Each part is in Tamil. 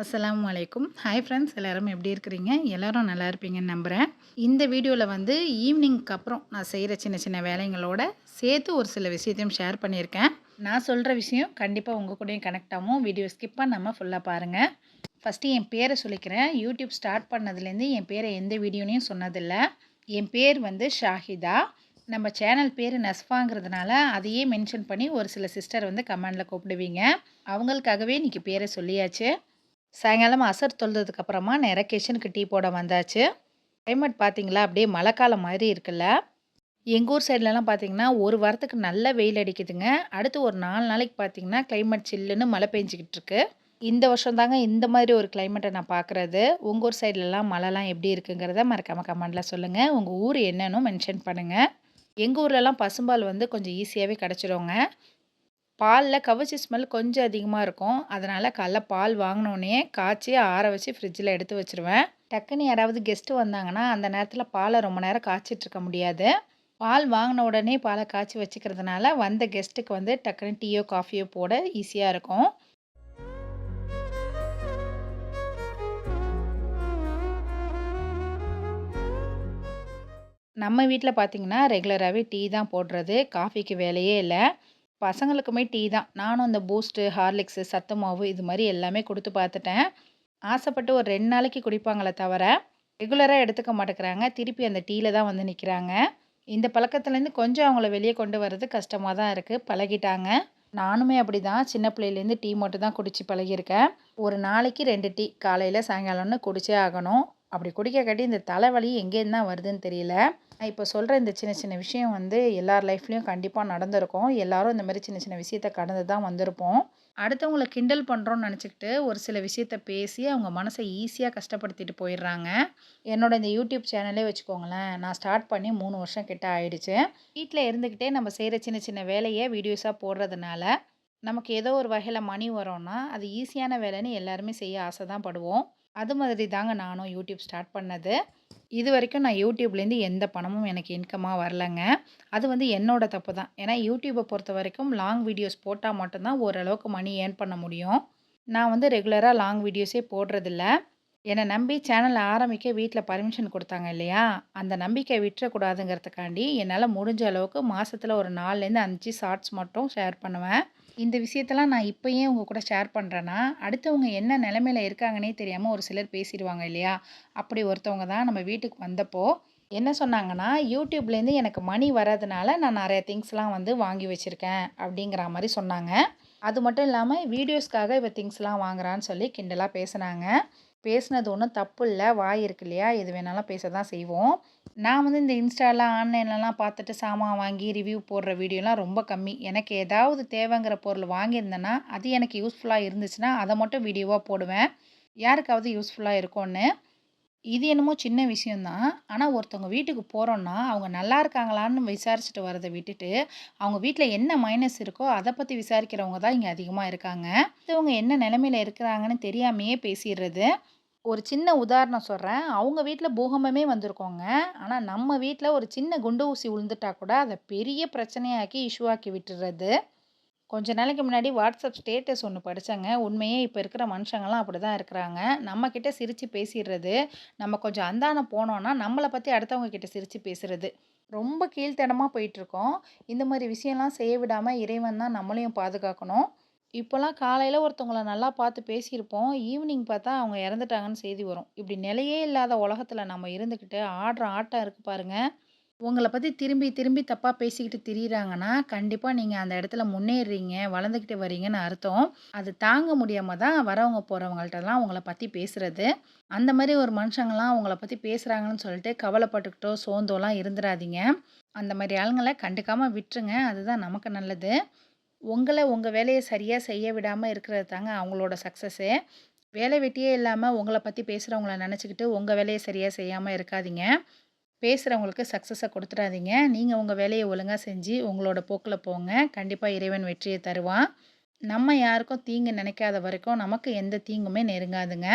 அஸ்ஸலாமு அலைக்கும். ஹாய் ஃப்ரெண்ட்ஸ், எல்லாரும் எப்படி இருக்கிறீங்க? எல்லாரும் நல்லா இருப்பீங்கன்னு நம்புகிறேன். இந்த வீடியோவில் வந்து ஈவினிங்க்கு அப்புறம் நான் செய்கிற சின்ன சின்ன வேலைங்களோட சேர்த்து ஒரு சில விஷயத்தையும் ஷேர் பண்ணியிருக்கேன். நான் சொல்கிற விஷயம் கண்டிப்பாக உங்கள் கூடயும் கனெக்ட் ஆகும். வீடியோ ஸ்கிப் பண்ணாமல் ஃபுல்லாக பாருங்கள். ஃபஸ்ட்டு என் பேரை சொல்லிக்கிறேன். யூடியூப் ஸ்டார்ட் பண்ணதுலேருந்து என் பேரை எந்த வீடியோனையும் சொன்னதில்லை. என் பேர் வந்து ஷாஹிதா. நம்ம சேனல் பேர் நஸ்ஃபாங்கிறதுனால அதையே மென்ஷன் பண்ணி ஒரு சில சிஸ்டர் வந்து கமெண்டில் கூப்பிடுவீங்க. அவங்களுக்காகவே இன்றைக்கி பேரை சொல்லியாச்சு. சாயங்காலம் அசர் தொழுததுக்கப்புறமா நேராக கிச்சனுக்கு டீ போட வந்தாச்சு. கிளைமேட் பார்த்தீங்களா, அப்படியே மழைக்காலம் மாதிரி இருக்குல்ல. எங்கள் ஊர் சைட்லலாம் பார்த்தீங்கன்னா ஒரு வாரத்துக்கு நல்ல வெயில் அடிக்குதுங்க. அடுத்து ஒரு 4 நாளைக்கு பார்த்தீங்கன்னா கிளைமேட் சில்லுன்னு மழை பெஞ்சிக்கிட்டு இருக்கு. இந்த வருஷம் தாங்க இந்த மாதிரி ஒரு கிளைமேட்டை நான் பார்க்குறது. உங்கள் ஊர் சைட்லலாம் மழைலாம் எப்படி இருக்குங்கிறத மறக்காமல் கமெண்டில் சொல்லுங்கள். உங்கள் ஊர் என்னன்னு மென்ஷன் பண்ணுங்கள். எங்கள் ஊர்லலாம் பசும்பால் வந்து கொஞ்சம் ஈஸியாகவே கிடச்சிடுங்க. பாலில் கவுச்சி ஸ்மெல் கொஞ்சம் அதிகமாக இருக்கும். அதனால் காலைல பால் வாங்கினோடனே காய்ச்சி ஆற வச்சு ஃப்ரிட்ஜில் எடுத்து வச்சுருவேன். டக்குன்னு யாராவது கெஸ்ட்டு வந்தாங்கன்னா அந்த நேரத்தில் பாலை ரொம்ப நேரம் காய்ச்சிட்ருக்க முடியாது. பால் வாங்கின உடனே பாலை காய்ச்சி வச்சுக்கிறதுனால வந்த கெஸ்ட்டுக்கு வந்து டக்குன்னு டீயோ காஃபியோ போட ஈஸியாக இருக்கும். நம்ம வீட்டில் பார்த்திங்கன்னா ரெகுலராகவே டீ தான் போடுறது. காஃபிக்கு வேலையே இல்லை. பசங்களுக்குமே டீ தான். நானும் இந்த பூஸ்ட்டு, ஹார்லிக்ஸு, சத்து மாவு இது மாதிரி எல்லாமே கொடுத்து பார்த்துட்டேன். ஆசைப்பட்டு ஒரு 2 நாளைக்கு குடிப்பாங்களே தவிர, ரெகுலராக எடுத்துக்க மாட்டேங்கிறாங்க. திருப்பி அந்த டீல தான் வந்து நிற்கிறாங்க. இந்த பழக்கத்துலேருந்து கொஞ்சம் அவங்கள வெளியே கொண்டு வர்றது கஷ்டமாக தான் இருக்குது. பழகிட்டாங்க. நானுமே அப்படி தான் சின்ன பிள்ளையிலேருந்து டீ மட்டும் தான் குடித்து பழகியிருக்கேன். ஒரு நாளைக்கு 2 டீ காலையில் சாயங்காலம்னு குடிச்சே ஆகணும். அப்படி குடிக்கக்காட்டி இந்த தலைவலி எங்கேருந்து தான் வருதுன்னு தெரியல. நான் இப்போ சொல்கிற இந்த சின்ன சின்ன விஷயம் வந்து எல்லார் லைஃப்லேயும் கண்டிப்பாக நடந்திருக்கும். எல்லாரும் இந்த மாதிரி சின்ன சின்ன விஷயத்த கடந்து தான் வந்திருப்போம். அடுத்தவங்கள கிண்டல் பண்ணுறோன்னு நினச்சிக்கிட்டு ஒரு சில விஷயத்த பேசி அவங்க மனசை ஈஸியாக கஷ்டப்படுத்திட்டு போயிடுறாங்க. என்னோட இந்த யூடியூப் சேனலே வச்சுக்கோங்களேன், நான் ஸ்டார்ட் பண்ணி 3 வருஷம் கிட்ட ஆயிடுச்சு. வீட்டில் இருந்துக்கிட்டே நம்ம செய்கிற சின்ன சின்ன வேலையை வீடியோஸாக போடுறதுனால நமக்கு ஏதோ ஒரு வகையில் மணி வரோன்னா அது ஈஸியான வேலைன்னு எல்லாருமே செய்ய ஆசை தான் படுவோம். அது மாதிரி தாங்க நானும் யூடியூப் ஸ்டார்ட் பண்ணது. இது வரைக்கும் நான் யூடியூப்லேருந்து எந்த பணமும் எனக்கு இன்கமாக வரலங்க. அது வந்து என்னோட தப்பு தான். ஏன்னா யூடியூப்பை பொறுத்த வரைக்கும் லாங் வீடியோஸ் போட்டால் மட்டும்தான் ஓரளவுக்கு மணி ஏர்ன் பண்ண முடியும். நான் வந்து ரெகுலராக லாங் வீடியோஸே போடுறதில்ல. என்னை நம்பி சேனல் ஆரம்பிக்க வீட்டில் பர்மிஷன் கொடுத்தாங்க இல்லையா, அந்த நம்பிக்கை விட்டுறக்கூடாதுங்கிறதுக்காண்டி என்னால் முடிஞ்ச அளவுக்கு மாதத்தில் ஒரு 4லேருந்து 5 ஷார்ட்ஸ் மட்டும் ஷேர் பண்ணுவேன். இந்த விஷயத்தெல்லாம் நான் இப்போ ஏன் உங்கள் கூட ஷேர் பண்ணுறேன்னா, அடுத்தவங்க என்ன நிலைமையில இருக்காங்கன்னே தெரியாமல் ஒரு சிலர் பேசிடுவாங்க இல்லையா? அப்படி ஒருத்தவங்க தான் நம்ம வீட்டுக்கு வந்தப்போ என்ன சொன்னாங்கன்னா, யூடியூப்லேருந்து எனக்கு மணி வர்றதுனால நான் நிறைய திங்ஸ்லாம் வந்து வாங்கி வச்சுருக்கேன் அப்படிங்கிற மாதிரி சொன்னாங்க. அது மட்டும் இல்லாமல் வீடியோஸ்க்காக இவ திங்ஸ்லாம் வாங்குறான்னு சொல்லி கிண்டலாக பேசுனாங்க. பேசுனது ஒன்றும் தப்பு இல்லை. வாய் இருக்கு இல்லையா? எது வேணாலும் பேச தான் செய்வோம். நான் வந்து இந்த இன்ஸ்டால, ஆன்லைன்லலாம் பார்த்துட்டு சாமான் வாங்கி ரிவ்யூ போடுற வீடியோலாம் ரொம்ப கம்மி. எனக்கு ஏதாவது தேவைங்கிற பொருள் வாங்கியிருந்தேன்னா, அது எனக்கு யூஸ்ஃபுல்லாக இருந்துச்சுன்னா, அதை மட்டும் வீடியோவாக போடுவேன். யாருக்காவது யூஸ்ஃபுல்லாக இருக்கும்னு. இது என்னமோ சின்ன விஷயம் தான். ஆனா ஒருத்தவங்க வீட்டுக்கு போறோம்னா, அவங்க நல்லா இருக்காங்களான்னு விசாரிச்சுட்டு வரத விட்டுட்டு, அவங்க வீட்ல என்ன மைனஸ் இருக்கோ, அத பத்தி விசாரிக்கிறவங்க தான் இங்க அதிகமா இருக்காங்க. அடுத்தவங்க என்ன நிலைமையில இருக்கிறாங்கன்னு தெரியாமயே பேசிர்றது. ஒரு சின்ன உதாரணம் சொல்றேன். அவங்க வீட்ல பூகம்பமே வந்திருக்குங்க. ஆனா நம்ம வீட்ல ஒரு சின்ன குண்டு ஊசி விழுந்துட்டா கூட, அத பெரிய பிரச்சனையாக்கி இஷ்யூ ஆக்கி விட்டுர்றது. கொஞ்ச நாளைக்கு முன்னாடி வாட்ஸ்அப் ஸ்டேட்டஸ் ஒன்று படித்தேங்க. உண்மையே இப்போ இருக்கிற மனுஷங்கள்லாம் அப்படி தான் இருக்கிறாங்க. நம்மக்கிட்ட சிரித்து பேசிடுறது, நம்ம கொஞ்சம் அந்தானம் போனோன்னா நம்மளை பற்றி அடுத்தவங்க கிட்ட சிரித்து பேசுறது. ரொம்ப கீழ்த்தனமாக போயிட்டுருக்கோம். இந்த மாதிரி விஷயம்லாம் செய்ய விடாமல் இறைவன் தான் நம்மளையும் பாதுகாக்கணும். இப்போலாம் காலையில் ஒருத்தவங்கள நல்லா பார்த்து பேசியிருப்போம். ஈவினிங் பார்த்தா அவங்க இறந்துட்டாங்கன்னு செய்தி வரும். இப்படி நிலையே இல்லாத உலகத்தில் நம்ம இருந்துக்கிட்டு ஆடுற ஆட்டம் இருக்குது பாருங்க. உங்கள பத்தி திரும்பி திரும்பி தப்பா பேசிக்கிட்டு திரியிறாங்கன்னா, கண்டிப்பா நீங்க அந்த இடத்துல முன்னேறுறீங்க, வளர்ந்துக்கிட்டு வரீங்கன்னு அர்த்தம். அது தாங்க முடியாம தான் வரவங்க போறவங்கள்ட்டலாம் உங்கள பத்தி பேசுறது. அந்த மாரி ஒரு மனுஷங்கலாம் உங்கள பத்தி பேசுறாங்கன்னு சொல்லிட்டு கவலைப்பட்டுக்கிட்டோ, சோர்ந்தோலாம் இருந்துறாதீங்க. அந்த மாரி ஆளுங்கள கண்டுக்காம விட்டுருங்க. அதுதான் நமக்கு நல்லது. உங்க வேலைய சரியா செய்ய விடாம இருக்கிறது தாங்க அவங்களோட சக்சஸே. வேலை வெட்டியே இல்லாம உங்கள பத்தி பேசுறவங்கள நெனச்சுக்கிட்டு உங்க வேலைய சரியா செய்யாம இருக்காதீங்க. பேசுகிறவங்களுக்கு சக்ஸஸை கொடுத்துடாதீங்க. நீங்கள் உங்கள் வேலையை ஒழுங்காக செஞ்சு உங்களோட போக்கில் போங்க. கண்டிப்பாக இறைவன் வெற்றியை தருவான். நம்ம யாருக்கும் தீங்கு நினைக்காத வரைக்கும் நமக்கு எந்த தீங்குமே நெருங்காதுங்க.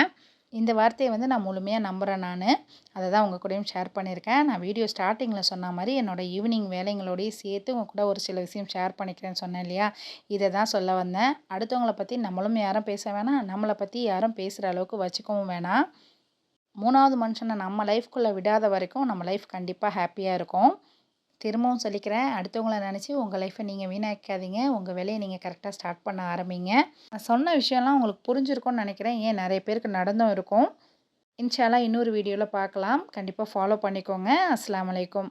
இந்த வார்த்தைய வந்து நான் முழுமையா நம்புறேன் நானு. அத தான் உங்க கூடயும் ஷேர் பண்ணியிருக்கேன். நான் வீடியோ ஸ்டார்ட்டிங்கில சொன்ன மாரி என்னோட ஈவினிங் வேலைங்களோடயே சேர்த்து உங்க கூட ஒரு சில விஷயம் ஷேர் பண்ணிக்கிறேன்னு சொன்னேன் இல்லையா? இத தான் சொல்ல வந்தேன். அடுத்தவங்கள பத்தி நம்மளும் யாரும் பேச வேணாம். நம்மள பத்தி யாரும் பேசுற அளவுக்கு வச்சுக்கவும் வேணாம். 3வது மனுஷன நம்ம லைஃப்குள்ள விடாத வரைக்கும் நம்ம லைஃப் கண்டிப்பா ஹேப்பியா இருக்கும். திரும்பவும் சொல்லிக்கிறேன். அடுத்தவங்கள நெனச்சு உங்க லைஃப்ப நீங்க வீணாக்காதீங்க. உங்க வேலைய நீங்க கரெக்ட்டா ஸ்டார்ட் பண்ண ஆரம்பிங்க. நான் சொன்ன விஷயம்லாம் உங்களுக்கு புரிஞ்சிருக்கும்னு நெனைக்கிறேன். ஏன் நெறைய பேருக்கு நடந்தும் இருக்கும். இன்ஷா அல்லாஹ் இன்னொரு வீடியோல பார்க்கலாம். கண்டிப்பா ஃபாலோ பண்ணிக்கோங்க. அஸ்ஸலாமு அலைக்கும்.